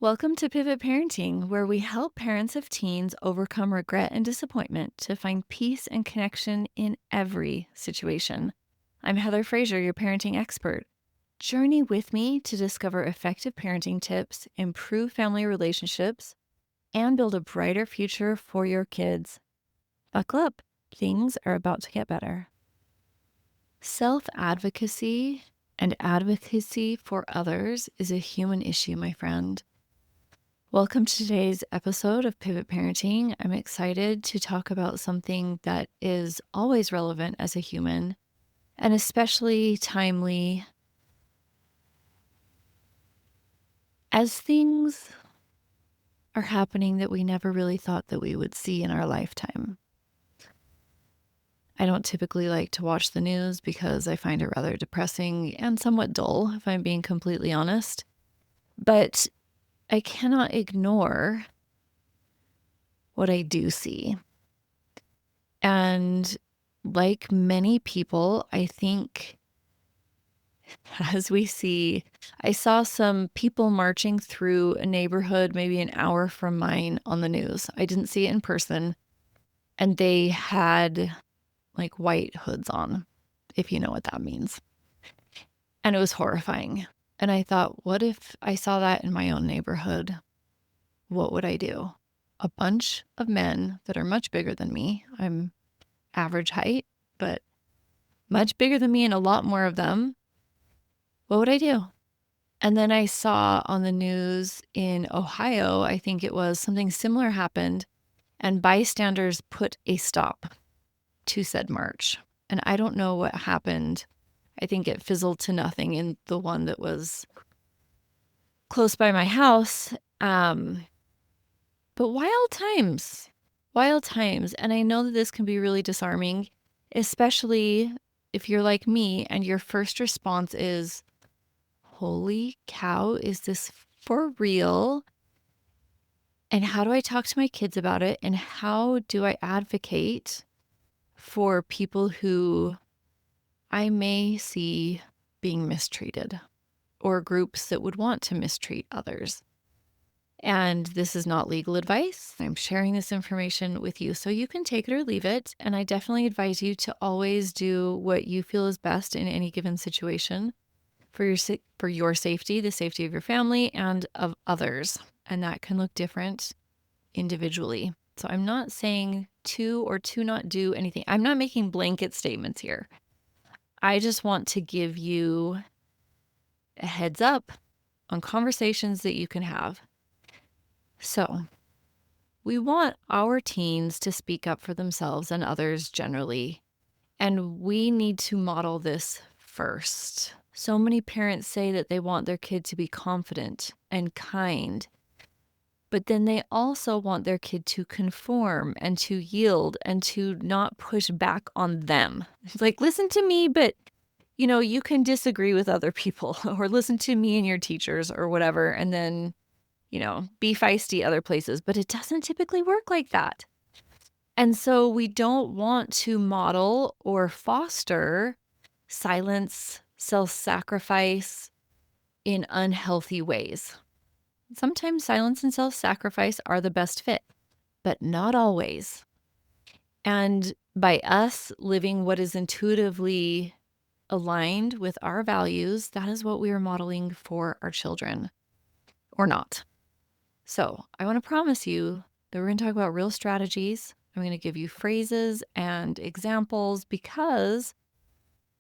Welcome to Pivot Parenting, where we help parents of teens overcome regret and disappointment to find peace and connection in every situation. I'm Heather Frazier, your parenting expert. Journey with me to discover effective parenting tips, improve family relationships, and build a brighter future for your kids. Buckle up, things are about to get better. Self-advocacy and advocacy for others is a human issue, my friend. Welcome to today's episode of Pivot Parenting. I'm excited to talk about something that is always relevant as a human and especially timely as things are happening that we never really thought that we would see in our lifetime. I don't typically like to watch the news because I find it rather depressing and somewhat dull, if I'm being completely honest. But I cannot ignore what I do see. And like many people, I think I saw some people marching through a neighborhood maybe an hour from mine on the news. I didn't see it in person. And they had like white hoods on, if you know what that means. And it was horrifying. And I thought, what if I saw that in my own neighborhood? What would I do? A bunch of men that are much bigger than me. I'm average height, but much bigger than me and a lot more of them. What would I do? And then I saw on the news in Ohio, I think it was, something similar happened, and bystanders put a stop to said march. And I don't know what happened. I think it fizzled to nothing in the one that was close by my house. But wild times. And I know that this can be really disarming, especially if you're like me and your first response is, holy cow, is this for real? And how do I talk to my kids about it? And how do I advocate for people who I may see being mistreated or groups that would want to mistreat others? And this is not legal advice. I'm sharing this information with you so you can take it or leave it. And I definitely advise you to always do what you feel is best in any given situation for your safety, the safety of your family and of others. And that can look different individually. So I'm not saying to or to not do anything. I'm not making blanket statements here. I just want to give you a heads up on conversations that you can have. So we want our teens to speak up for themselves and others generally, and we need to model this first. So many parents say that they want their kid to be confident and kind, but then they also want their kid to conform and to yield and to not push back on them. It's like, listen to me, but you can disagree with other people or listen to me and your teachers or whatever, and then be feisty other places, but it doesn't typically work like that. And so we don't want to model or foster silence, self-sacrifice in unhealthy ways. Sometimes silence and self-sacrifice are the best fit, but not always. And by us living what is intuitively aligned with our values, that is what we are modeling for our children, or not. So I want to promise you that we're going to talk about real strategies. I'm going to give you phrases and examples because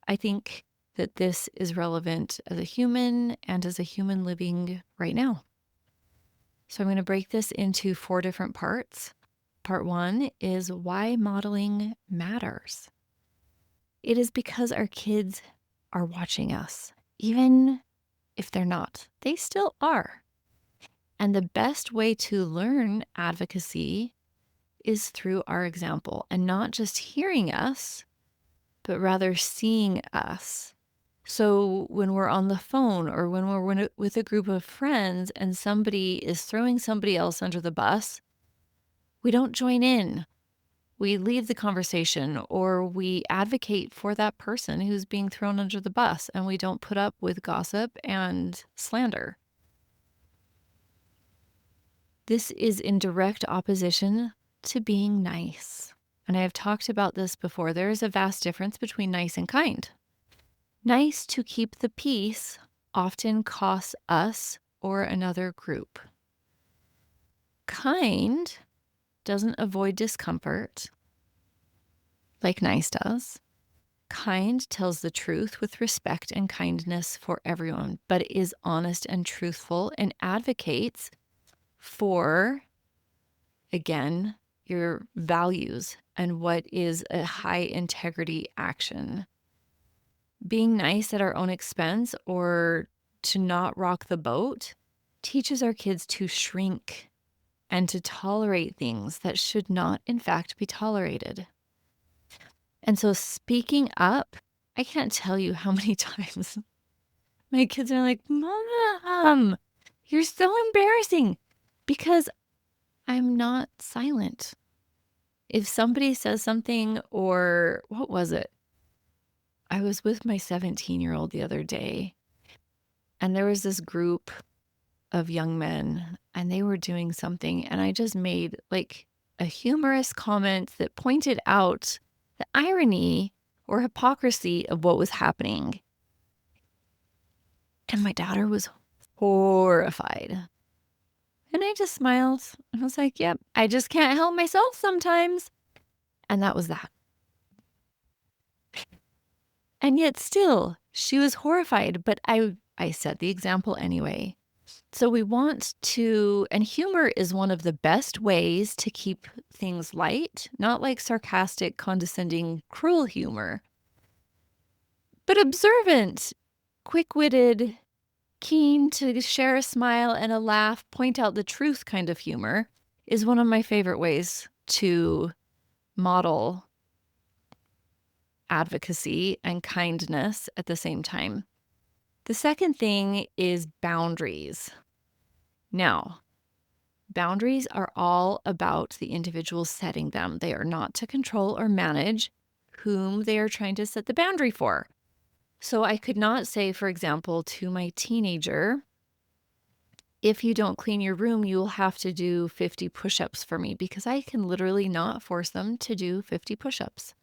I think that this is relevant as a human and as a human living right now. So I'm going to break this into 4 different parts. Part 1 is why modeling matters. It is because our kids are watching us, even if they're not. They still are. And the best way to learn advocacy is through our example, and not just hearing us, but rather seeing us. So when we're on the phone or when we're with a group of friends and somebody is throwing somebody else under the bus, we don't join in. We leave the conversation, or we advocate for that person who's being thrown under the bus, and we don't put up with gossip and slander. This is in direct opposition to being nice. And I have talked about this before. There is a vast difference between nice and kind. Nice to keep the peace often costs us or another group. Kind doesn't avoid discomfort like nice does. Kind tells the truth with respect and kindness for everyone, but is honest and truthful and advocates for, again, your values and what is a high integrity action. Being nice at our own expense or to not rock the boat teaches our kids to shrink and to tolerate things that should not, in fact, be tolerated. And so speaking up, I can't tell you how many times my kids are like, Mom, you're so embarrassing, because I'm not silent. If somebody says something, or what was it? I was with my 17-year-old the other day, and there was this group of young men, and they were doing something, and I just made like a humorous comment that pointed out the irony or hypocrisy of what was happening. And my daughter was horrified. And I just smiled. I was like, yep, I just can't help myself sometimes. And that was that. And yet still, she was horrified, but I set the example anyway. So we want to, and humor is one of the best ways to keep things light, not like sarcastic, condescending, cruel humor, but observant, quick-witted, keen to share a smile and a laugh, point out the truth kind of humor is one of my favorite ways to model advocacy and kindness at the same time. The second thing is boundaries. Now, boundaries are all about the individual setting them. They are not to control or manage whom they are trying to set the boundary for. So I could not say, for example, to my teenager, if you don't clean your room, you will have to do 50 push-ups for me, because I can literally not force them to do 50 push-ups.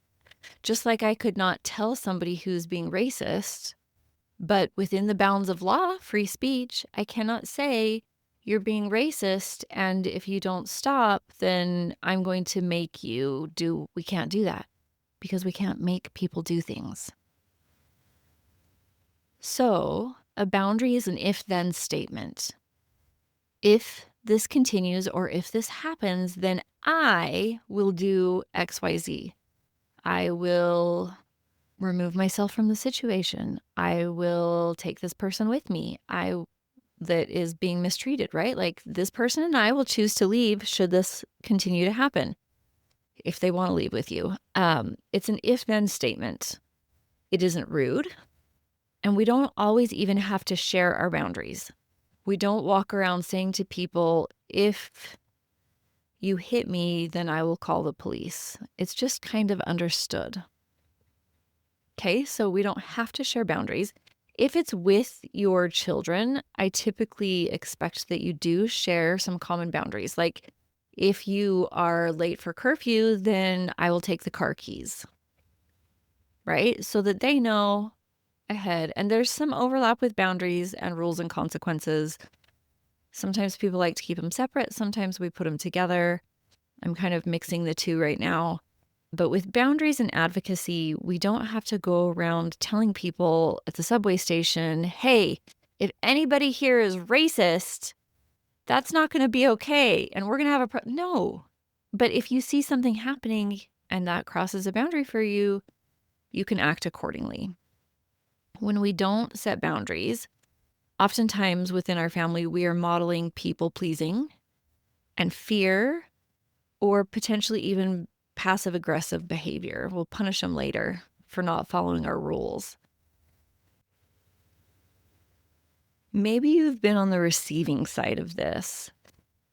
Just like I could not tell somebody who's being racist, but within the bounds of law, free speech, I cannot say you're being racist, and if you don't stop, then I'm going to make you do. We can't do that, because we can't make people do things. So a boundary is an if-then statement. If this continues or if this happens, then I will do XYZ. I will remove myself from the situation. I will take this person with me. That is being mistreated, right? Like, this person and I will choose to leave should this continue to happen, if they want to leave with you. It's an if-then statement. It isn't rude. And we don't always even have to share our boundaries. We don't walk around saying to people, if you hit me, then I will call the police. It's just kind of understood. Okay, so we don't have to share boundaries. If it's with your children, I typically expect that you do share some common boundaries. Like, if you are late for curfew, then I will take the car keys, right? So that they know ahead. And there's some overlap with boundaries and rules and consequences. Sometimes people like to keep them separate. Sometimes we put them together. I'm kind of mixing the two right now. But with boundaries and advocacy, we don't have to go around telling people at the subway station, hey, if anybody here is racist, that's not going to be okay. And we're going to have no. But if you see something happening and that crosses a boundary for you, you can act accordingly. When we don't set boundaries, oftentimes within our family, we are modeling people pleasing and fear, or potentially even passive aggressive behavior. We'll punish them later for not following our rules. Maybe you've been on the receiving side of this,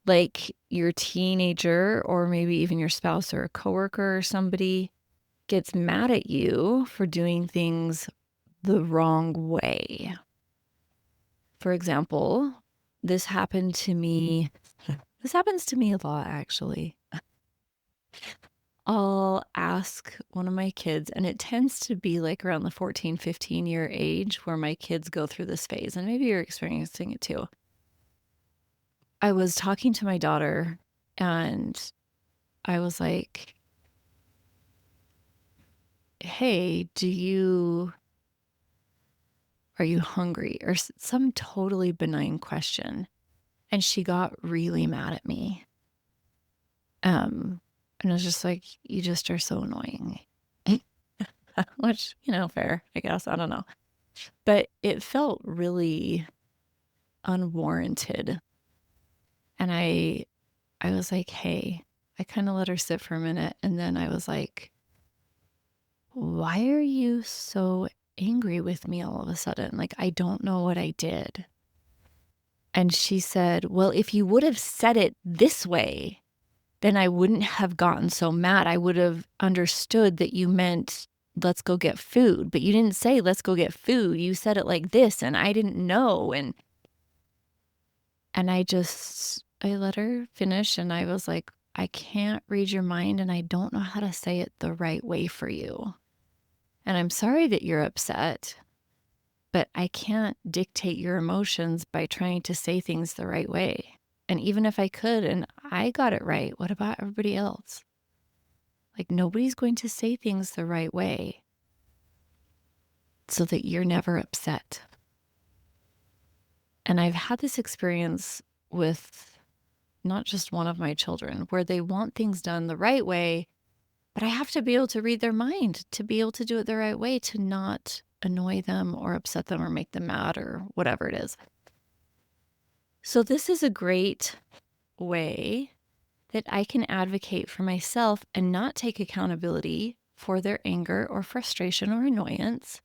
like your teenager, or maybe even your spouse or a coworker or somebody gets mad at you for doing things the wrong way. For example, this happened to me This happens to me a lot, actually. I'll ask one of my kids, and it tends to be like around the 14, 15-year age where my kids go through this phase, and maybe you're experiencing it too. I was talking to my daughter, and I was like, hey, are you hungry? Or some totally benign question. And she got really mad at me. And I was just like, you just are so annoying. Which, fair, I guess. I don't know. But it felt really unwarranted. And I was like, hey, I kind of let her sit for a minute. And then I was like, why are you so angry with me all of a sudden? Like, I don't know what I did. And she said, well, if you would have said it this way, then I wouldn't have gotten so mad. I would have understood that you meant, let's go get food. But you didn't say, let's go get food. You said it like this, and I didn't know. And I let her finish, and I was like, I can't read your mind, and I don't know how to say it the right way for you. And I'm sorry that you're upset, but I can't dictate your emotions by trying to say things the right way. And even if I could and I got it right, what about everybody else? Like, nobody's going to say things the right way so that you're never upset. And I've had this experience with not just one of my children where they want things done the right way, but I have to be able to read their mind to be able to do it the right way, to not annoy them or upset them or make them mad or whatever it is. So this is a great way that I can advocate for myself and not take accountability for their anger or frustration or annoyance,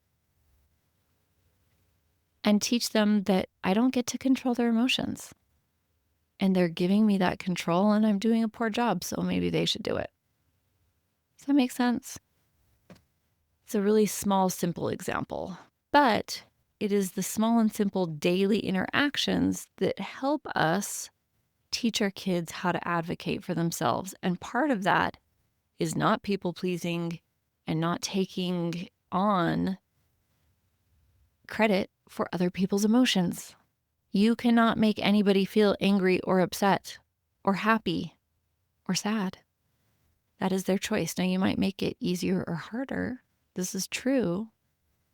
and teach them that I don't get to control their emotions. And they're giving me that control, and I'm doing a poor job, so maybe they should do it. Does that make sense? It's a really small, simple example, but it is the small and simple daily interactions that help us teach our kids how to advocate for themselves. And part of that is not people pleasing and not taking on credit for other people's emotions. You cannot make anybody feel angry or upset or happy or sad. That is their choice. Now, you might make it easier or harder. This is true.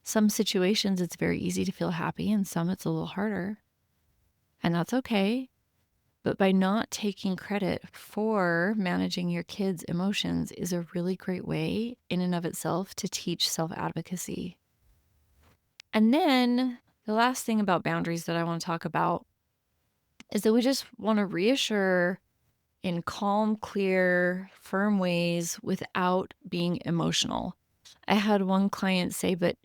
Some situations it's very easy to feel happy, and some it's a little harder. And that's okay. But by not taking credit for managing your kids' emotions is a really great way in and of itself to teach self-advocacy. And then the last thing about boundaries that I want to talk about is that we just want to reassure in calm, clear, firm ways without being emotional. I had one client say, but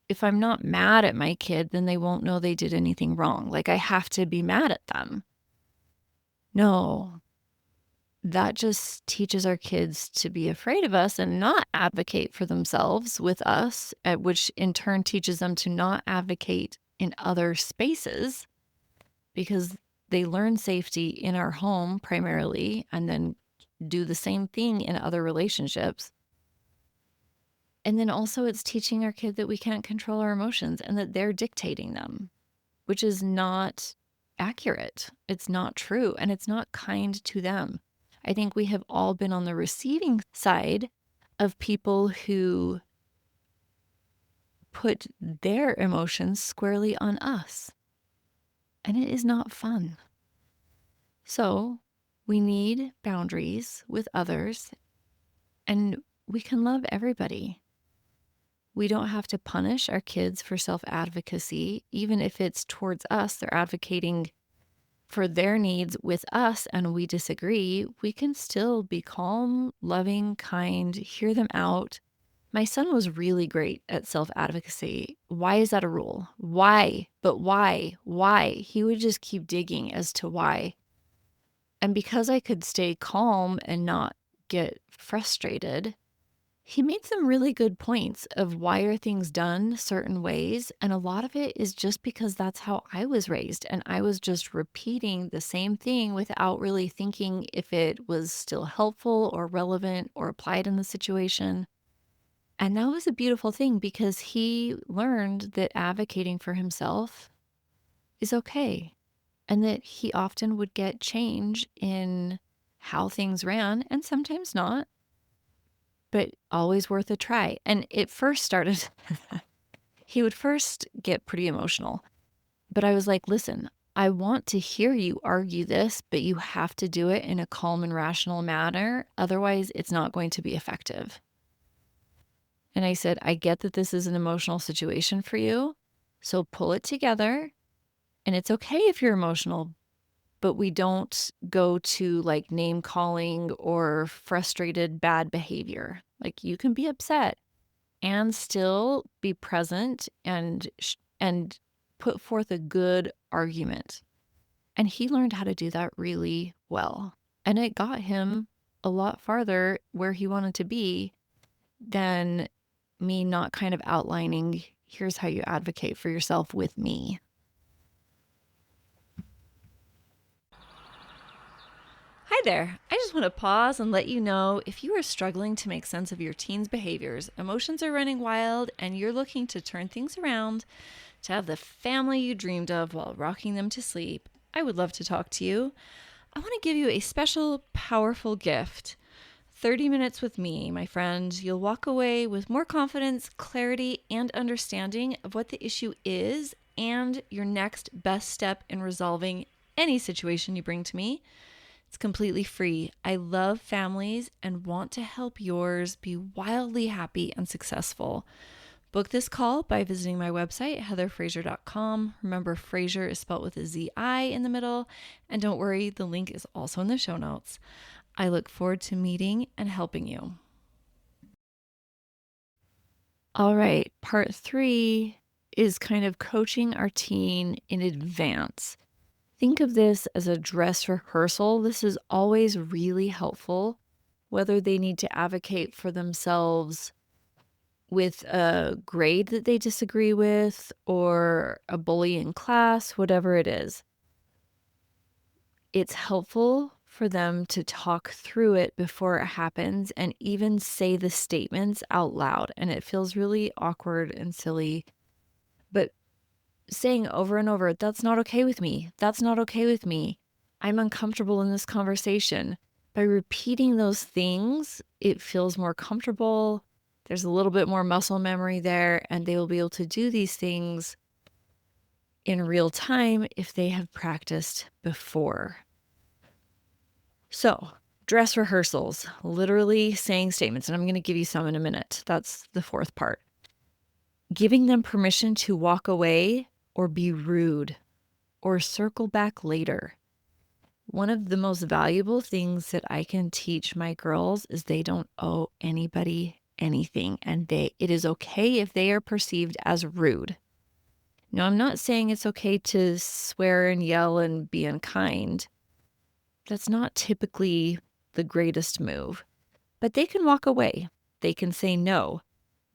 if I'm not mad at my kid, then they won't know they did anything wrong. Like, I have to be mad at them. No, that just teaches our kids to be afraid of us and not advocate for themselves with us, which in turn teaches them to not advocate in other spaces, because they learn safety in our home primarily and then do the same thing in other relationships. And then also it's teaching our kid that we can't control our emotions and that they're dictating them, which is not accurate. It's not true, and it's not kind to them. I think we have all been on the receiving side of people who put their emotions squarely on us, and it is not fun. So we need boundaries with others, and we can love everybody. We don't have to punish our kids for self-advocacy, even if it's towards us. They're advocating for their needs with us and we disagree. We can still be calm, loving, kind, hear them out. My son was really great at self-advocacy. Why is that a rule? Why? But why? Why? He would just keep digging as to why. And because I could stay calm and not get frustrated, He made some really good points of why are things done certain ways, and a lot of it is just because that's how I was raised, and I was just repeating the same thing without really thinking if it was still helpful or relevant or applied in the situation. And that was a beautiful thing because he learned that advocating for himself is okay, and that he often would get change in how things ran, and sometimes not, but always worth a try. And it first started, he would first get pretty emotional, but I was like, listen, I want to hear you argue this, but you have to do it in a calm and rational manner. Otherwise, it's not going to be effective. And I said, I get that this is an emotional situation for you. So pull it together. And it's okay if you're emotional, but we don't go to like name calling or frustrated bad behavior. Like you can be upset and still be present and put forth a good argument. And he learned how to do that really well. And it got him a lot farther where he wanted to be than me not kind of outlining, here's how you advocate for yourself with me. Hi there. I just want to pause and let you know if you are struggling to make sense of your teen's behaviors, emotions are running wild, and you're looking to turn things around to have the family you dreamed of while rocking them to sleep, I would love to talk to you. I want to give you a special, powerful gift. 30 minutes with me, my friend. You'll walk away with more confidence, clarity, and understanding of what the issue is and your next best step in resolving any situation you bring to me. It's completely free. I love families and want to help yours be wildly happy and successful. Book this call by visiting my website, heatherfraser.com. Remember, Fraser is spelled with a Z-I in the middle. And don't worry, the link is also in the show notes. I look forward to meeting and helping you. All right, part 3 is kind of coaching our teen in advance. Think of this as a dress rehearsal. This is always really helpful, whether they need to advocate for themselves with a grade that they disagree with or a bully in class, whatever it is. It's helpful for them to talk through it before it happens and even say the statements out loud. And it feels really awkward and silly, but saying over and over, that's not okay with me. That's not okay with me. I'm uncomfortable in this conversation. By repeating those things, it feels more comfortable. There's a little bit more muscle memory there, and they will be able to do these things in real time if they have practiced before. So, dress rehearsals, literally saying statements, and I'm going to give you some in a minute. That's the fourth part. Giving them permission to walk away or be rude or circle back later. One of the most valuable things that I can teach my girls is they don't owe anybody anything, and it is okay if they are perceived as rude. Now, I'm not saying it's okay to swear and yell and be unkind. That's not typically the greatest move, but they can walk away. They can say no.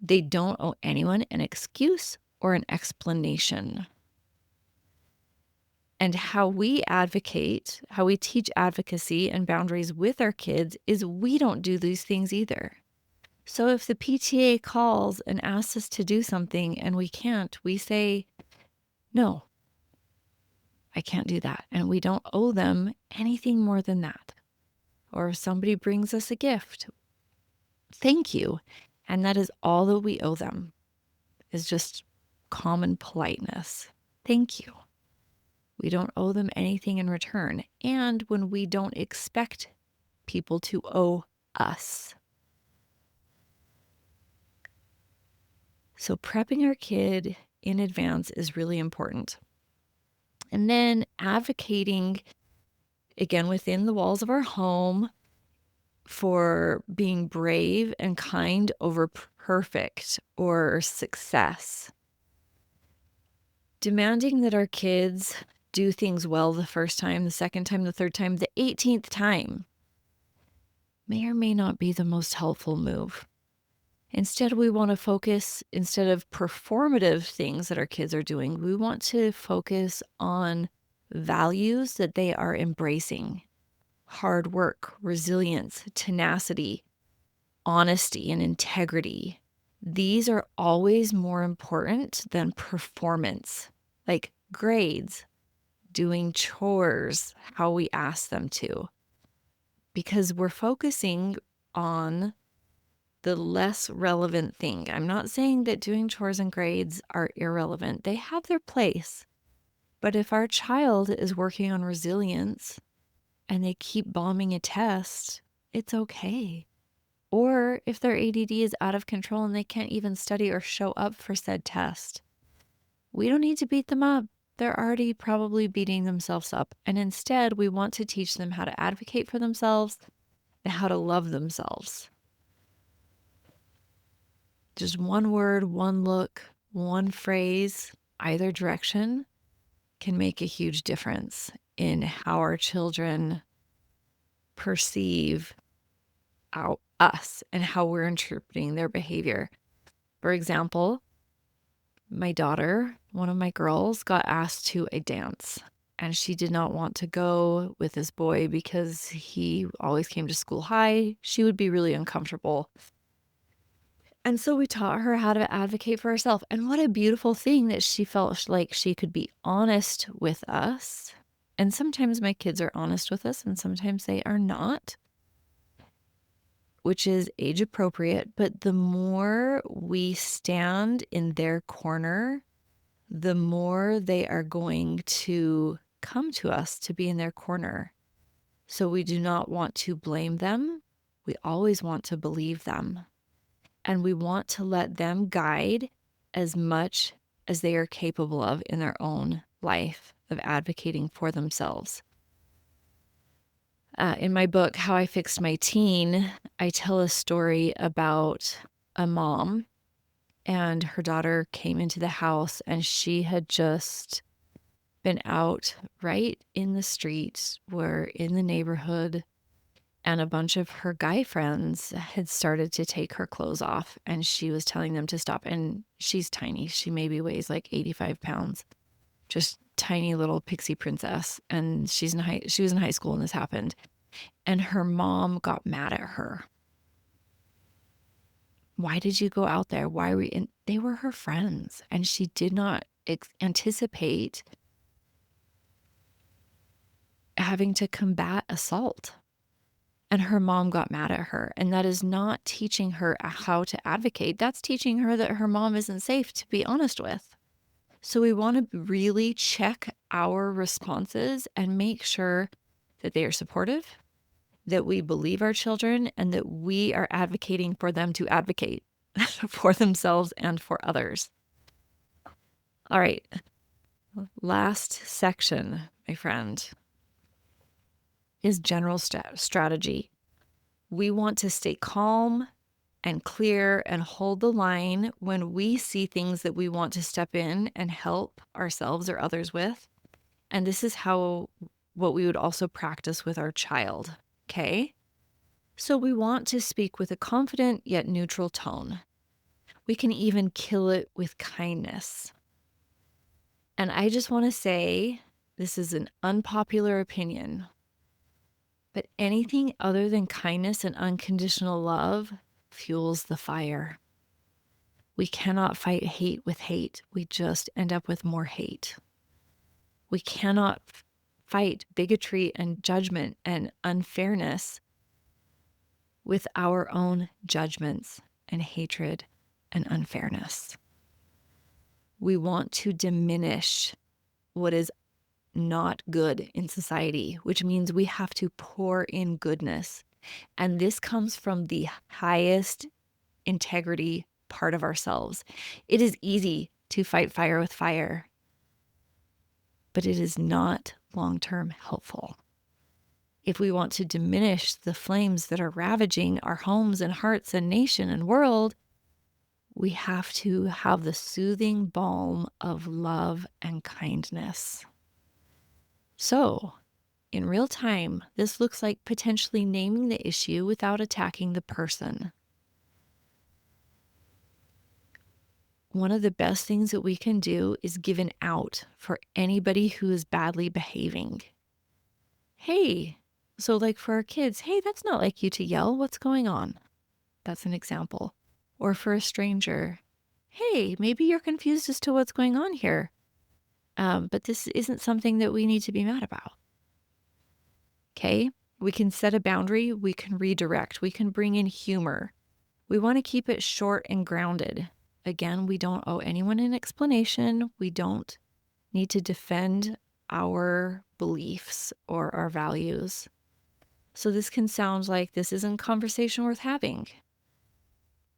They don't owe anyone an excuse or an explanation. And how we advocate, how we teach advocacy and boundaries with our kids is we don't do these things either. So if the PTA calls and asks us to do something and we can't, we say, no, I can't do that. And we don't owe them anything more than that. Or if somebody brings us a gift, thank you. And that is all that we owe them, is just common politeness. Thank you. We don't owe them anything in return. And when we don't expect people to owe us. So prepping our kid in advance is really important. And then advocating, again, within the walls of our home for being brave and kind over perfect or success. Demanding that our kids do things well the first time, the second time, the third time, the 18th time may or may not be the most helpful move. Instead, we want to focus, instead of performative things that our kids are doing, we want to focus on values that they are embracing: hard work, resilience, tenacity, honesty, and integrity. These are always more important than performance, like grades, doing chores, how we ask them to, because we're focusing on the less relevant thing. I'm not saying that doing chores and grades are irrelevant. They have their place. But if our child is working on resilience and they keep bombing a test, it's okay. Or if their ADD is out of control and they can't even study or show up for said test, we don't need to beat them up. They're already probably beating themselves up. And instead, we want to teach them how to advocate for themselves and how to love themselves. Just one word, one look, one phrase, either direction can make a huge difference in how our children perceive us and how we're interpreting their behavior. For example, my daughter, one of my girls, got asked to a dance, and she did not want to go with this boy because he always came to school high. She would be really uncomfortable. And so we taught her how to advocate for herself. And what a beautiful thing that she felt like she could be honest with us. And sometimes my kids are honest with us and sometimes they are not, which is age appropriate. But the more we stand in their corner, the more they are going to come to us to be in their corner. So we do not want to blame them. We always want to believe them. And we want to let them guide as much as they are capable of in their own life of advocating for themselves. In my book, How I Fixed My Teen, I tell a story about a mom, and her daughter came into the house and she had just been out right in the street, were in the neighborhood, and a bunch of her guy friends had started to take her clothes off, and she was telling them to stop. And she's tiny. She maybe weighs like 85 pounds, just tiny little pixie princess. And she was in high school when this happened. And her mom got mad at her. Why did you go out there? Why were you in? They were her friends. And she did not anticipate having to combat assault. And her mom got mad at her. And that is not teaching her how to advocate. That's teaching her that her mom isn't safe to be honest with. So we want to really check our responses and make sure that they are supportive, that we believe our children, and that we are advocating for them to advocate for themselves and for others. All right. Last section, my friend, is general strategy. We want to stay calm and clear and hold the line when we see things that we want to step in and help ourselves or others with. And this is what we would also practice with our child. Okay? So we want to speak with a confident yet neutral tone. We can even kill it with kindness. And I just want to say, this is an unpopular opinion, but anything other than kindness and unconditional love fuels the fire. We cannot fight hate with hate. We just end up with more hate. We cannot fight bigotry and judgment and unfairness with our own judgments and hatred and unfairness. We want to diminish what is not good in society, which means we have to pour in goodness. And this comes from the highest integrity part of ourselves. It is easy to fight fire with fire, but it is not long-term helpful. If we want to diminish the flames that are ravaging our homes and hearts and nation and world, we have to have the soothing balm of love and kindness. So, in real time, this looks like potentially naming the issue without attacking the person. one of the best things that we can do is give an out for anybody who is badly behaving. Hey, so like for our kids, hey, that's not like you to yell. What's going on? That's an example. Or for a stranger, hey, maybe you're confused as to what's going on here. But this isn't something that we need to be mad about. Okay? We can set a boundary. We can redirect. We can bring in humor. We want to keep it short and grounded. Again, we don't owe anyone an explanation. We don't need to defend our beliefs or our values. So this can sound like this isn't a conversation worth having.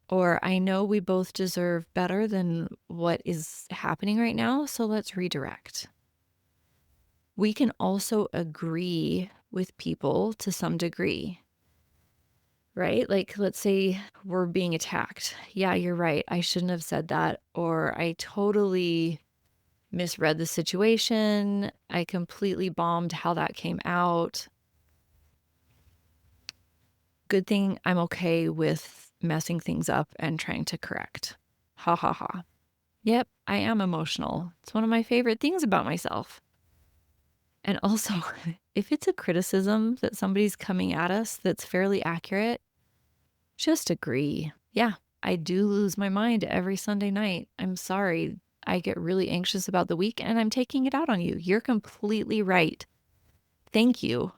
Or I know we both deserve better than what is happening right now, so let's redirect. We can also agree with people to some degree, right? Like, let's say we're being attacked. Yeah, you're right. I shouldn't have said that. Or I totally misread the situation. I completely bombed how that came out. Good thing I'm okay with messing things up and trying to correct. Ha ha ha. Yep, I am emotional. It's one of my favorite things about myself. And also, if it's a criticism that somebody's coming at us that's fairly accurate, just agree. Yeah, I do lose my mind every Sunday night. I'm sorry. I get really anxious about the week and I'm taking it out on you. You're completely right. Thank you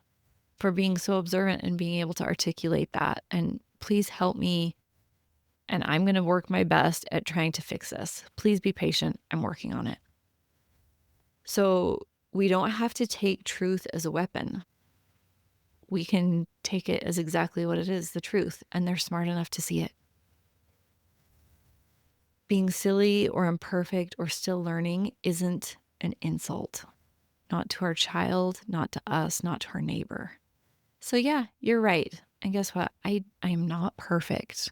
for being so observant and being able to articulate that. And please help me. And I'm going to work my best at trying to fix this. Please be patient. I'm working on it. So we don't have to take truth as a weapon. We can take it as exactly what it is, the truth, and they're smart enough to see it. Being silly or imperfect or still learning isn't an insult, not to our child, not to us, not to our neighbor. So yeah, you're right. And guess what? I am not perfect.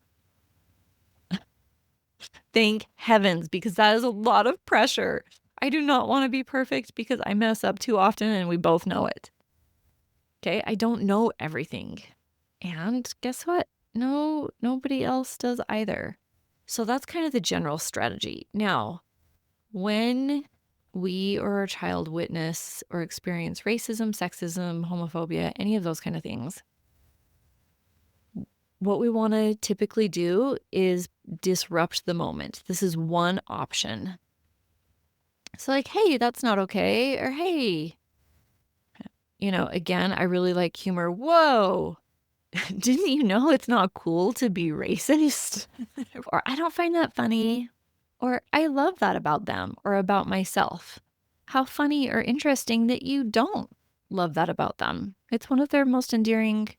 Thank heavens, because that is a lot of pressure. I do not want to be perfect because I mess up too often and we both know it. Okay, I don't know everything. And guess what? No, nobody else does either. So that's kind of the general strategy. Now, when we or our child witness or experience racism, sexism, homophobia, any of those kind of things, what we want to typically do is disrupt the moment. This is one option. So, like, hey, that's not okay. Or, hey, again, I really like humor. Whoa, didn't you know it's not cool to be racist? Or I don't find that funny. Or I love that about them or about myself. How funny or interesting that you don't love that about them. It's one of their most endearing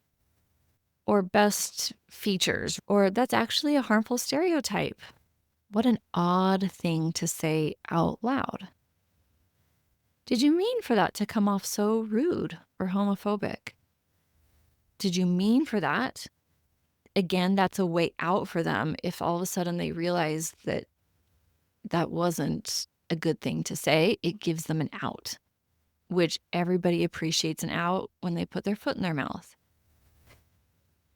or best features, or that's actually a harmful stereotype. What an odd thing to say out loud. Did you mean for that to come off so rude or homophobic? Did you mean for that? Again, that's a way out for them if all of a sudden they realize that that wasn't a good thing to say. It gives them an out, which everybody appreciates an out when they put their foot in their mouth.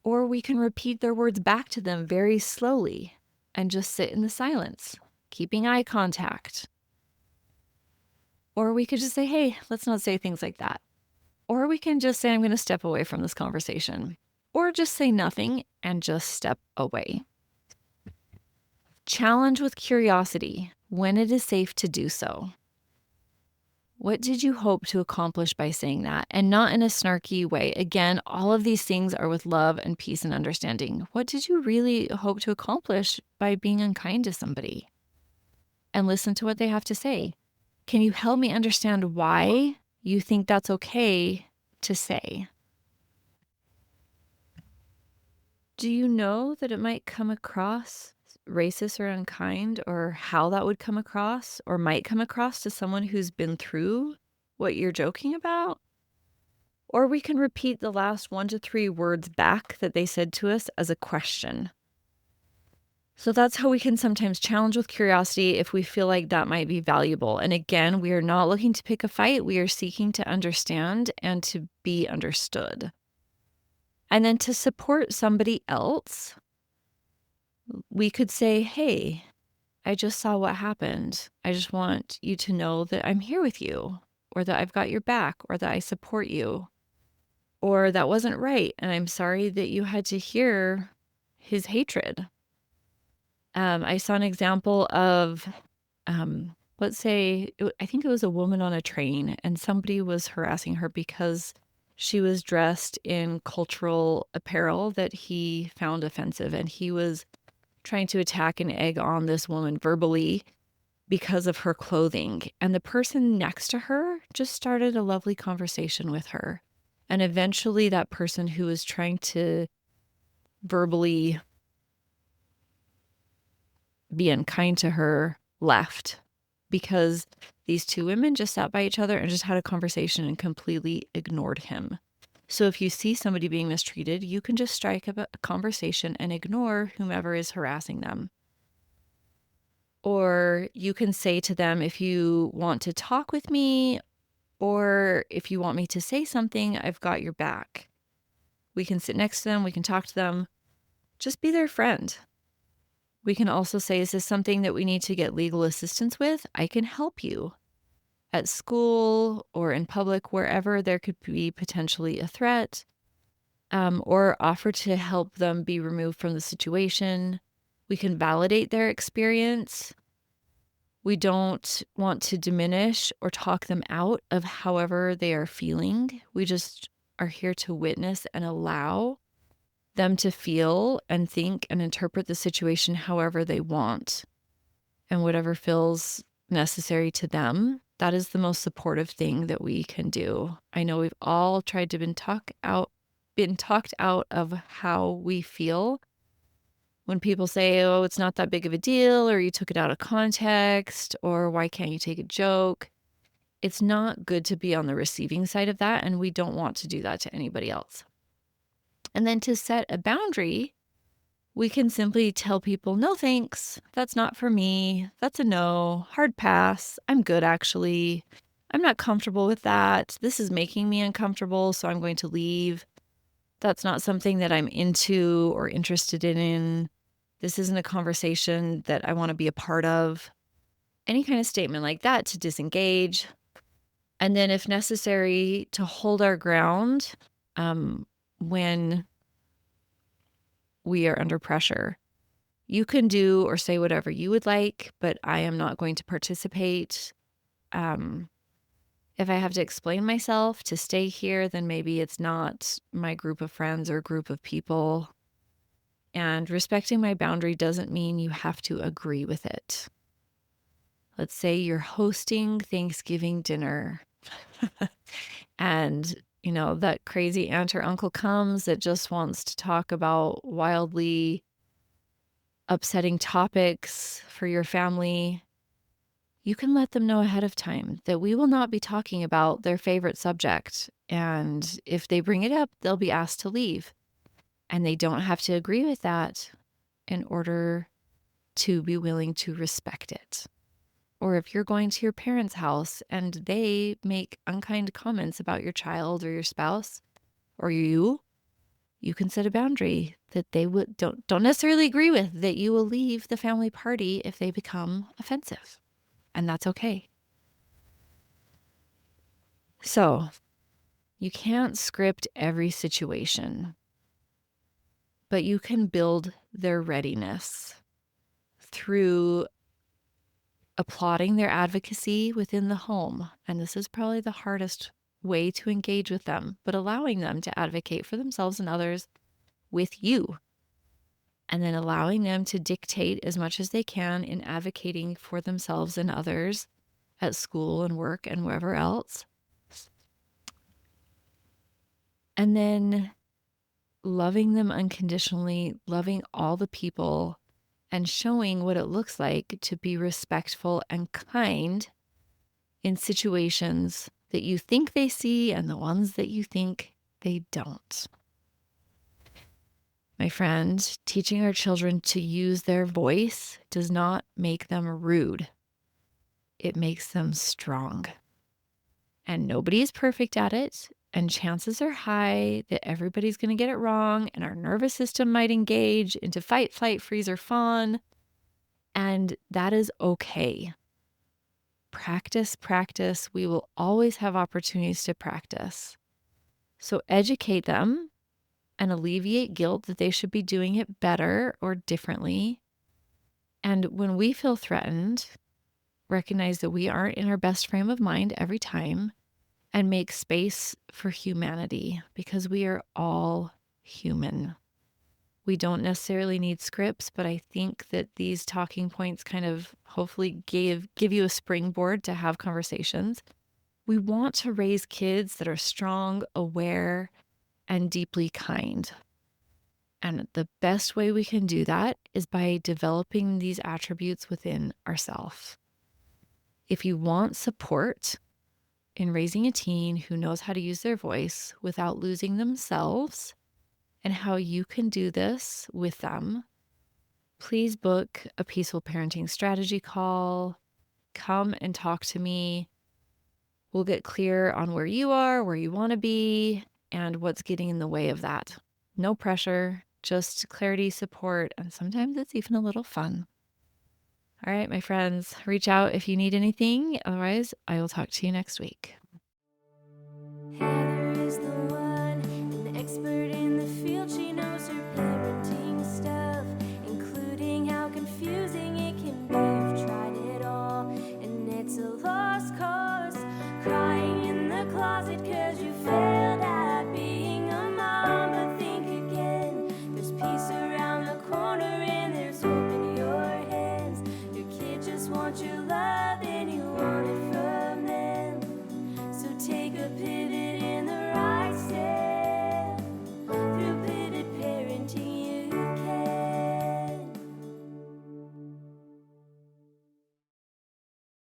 Or we can repeat their words back to them very slowly and just sit in the silence, keeping eye contact. Or we could just say, hey, let's not say things like that. Or we can just say, I'm going to step away from this conversation. Or just say nothing and just step away. Challenge with curiosity when it is safe to do so. What did you hope to accomplish by saying that? And not in a snarky way. Again, all of these things are with love and peace and understanding. What did you really hope to accomplish by being unkind to somebody? And listen to what they have to say. Can you help me understand why you think that's okay to say? Do you know that it might come across racist or unkind, or how that would come across or might come across to someone who's been through what you're joking about? Or we can repeat the last 1 to 3 words back that they said to us as a question. So that's how we can sometimes challenge with curiosity if we feel like that might be valuable. And again, we are not looking to pick a fight. We are seeking to understand and to be understood. And then to support somebody else, we could say, hey, I just saw what happened. I just want you to know that I'm here with you, or that I've got your back, or that I support you, or that wasn't right. And I'm sorry that you had to hear his hatred. I saw an example of, let's say, I think it was a woman on a train, and somebody was harassing her because she was dressed in cultural apparel that he found offensive. And he was trying to attack and egg on this woman verbally because of her clothing. And the person next to her just started a lovely conversation with her. And eventually, that person who was trying to verbally be unkind to her left, because these two women just sat by each other and just had a conversation and completely ignored him. So if you see somebody being mistreated, you can just strike up a conversation and ignore whomever is harassing them. Or you can say to them, if you want to talk with me, or if you want me to say something, I've got your back. We can sit next to them. We can talk to them. Just be their friend. We can also say, is this something that we need to get legal assistance with? I can help you. At school or in public, wherever there could be potentially a threat, or offer to help them be removed from the situation. We can validate their experience. We don't want to diminish or talk them out of however they are feeling. We just are here to witness and allow them to feel and think and interpret the situation however they want and whatever feels necessary to them. That is the most supportive thing that we can do. I know we've all tried to been talked out of how we feel when people say, oh, it's not that big of a deal, or you took it out of context, or why can't you take a joke? It's not good to be on the receiving side of that, and we don't want to do that to anybody else. And then to set a boundary, we can simply tell people, no thanks, that's not for me, that's a no, hard pass, I'm good actually, I'm not comfortable with that, this is making me uncomfortable, so I'm going to leave. That's not something that I'm into or interested in. This isn't a conversation that I want to be a part of. Any kind of statement like that to disengage. And then, if necessary, to hold our ground when we are under pressure. You can do or say whatever you would like, but I am not going to participate. If I have to explain myself to stay here, then maybe it's not my group of friends or group of people. And respecting my boundary doesn't mean you have to agree with it. Let's say you're hosting Thanksgiving dinner and, that crazy aunt or uncle comes that just wants to talk about wildly upsetting topics for your family. You can let them know ahead of time that we will not be talking about their favorite subject. And if they bring it up, they'll be asked to leave. And they don't have to agree with that in order to be willing to respect it. Or if you're going to your parents' house and they make unkind comments about your child or your spouse or you can set a boundary that they don't necessarily agree with, that you will leave the family party if they become offensive. And that's okay. So you can't script every situation, but you can build their readiness through applauding their advocacy within the home. And this is probably the hardest way to engage with them, but allowing them to advocate for themselves and others with you. And then allowing them to dictate as much as they can in advocating for themselves and others at school and work and wherever else. And then loving them unconditionally, loving all the people, and showing what it looks like to be respectful and kind in situations that you think they see and the ones that you think they don't. My friend, teaching our children to use their voice does not make them rude. It makes them strong. And nobody is perfect at it. And chances are high that everybody's going to get it wrong. And our nervous system might engage into fight, flight, freeze, or fawn. And that is okay. Practice, practice. We will always have opportunities to practice. So educate them and alleviate guilt that they should be doing it better or differently. And when we feel threatened, recognize that we aren't in our best frame of mind every time and make space for humanity because we are all human. We don't necessarily need scripts, but I think that these talking points kind of hopefully give you a springboard to have conversations. We want to raise kids that are strong, aware, and deeply kind. And the best way we can do that is by developing these attributes within ourselves. If you want support in raising a teen who knows how to use their voice without losing themselves and how you can do this with them, please book a peaceful parenting strategy call. Come and talk to me. We'll get clear on where you are, where you want to be, and what's getting in the way of that. No pressure, just clarity, support, and sometimes it's even a little fun. All right, my friends, reach out if you need anything. Otherwise, I will talk to you next week.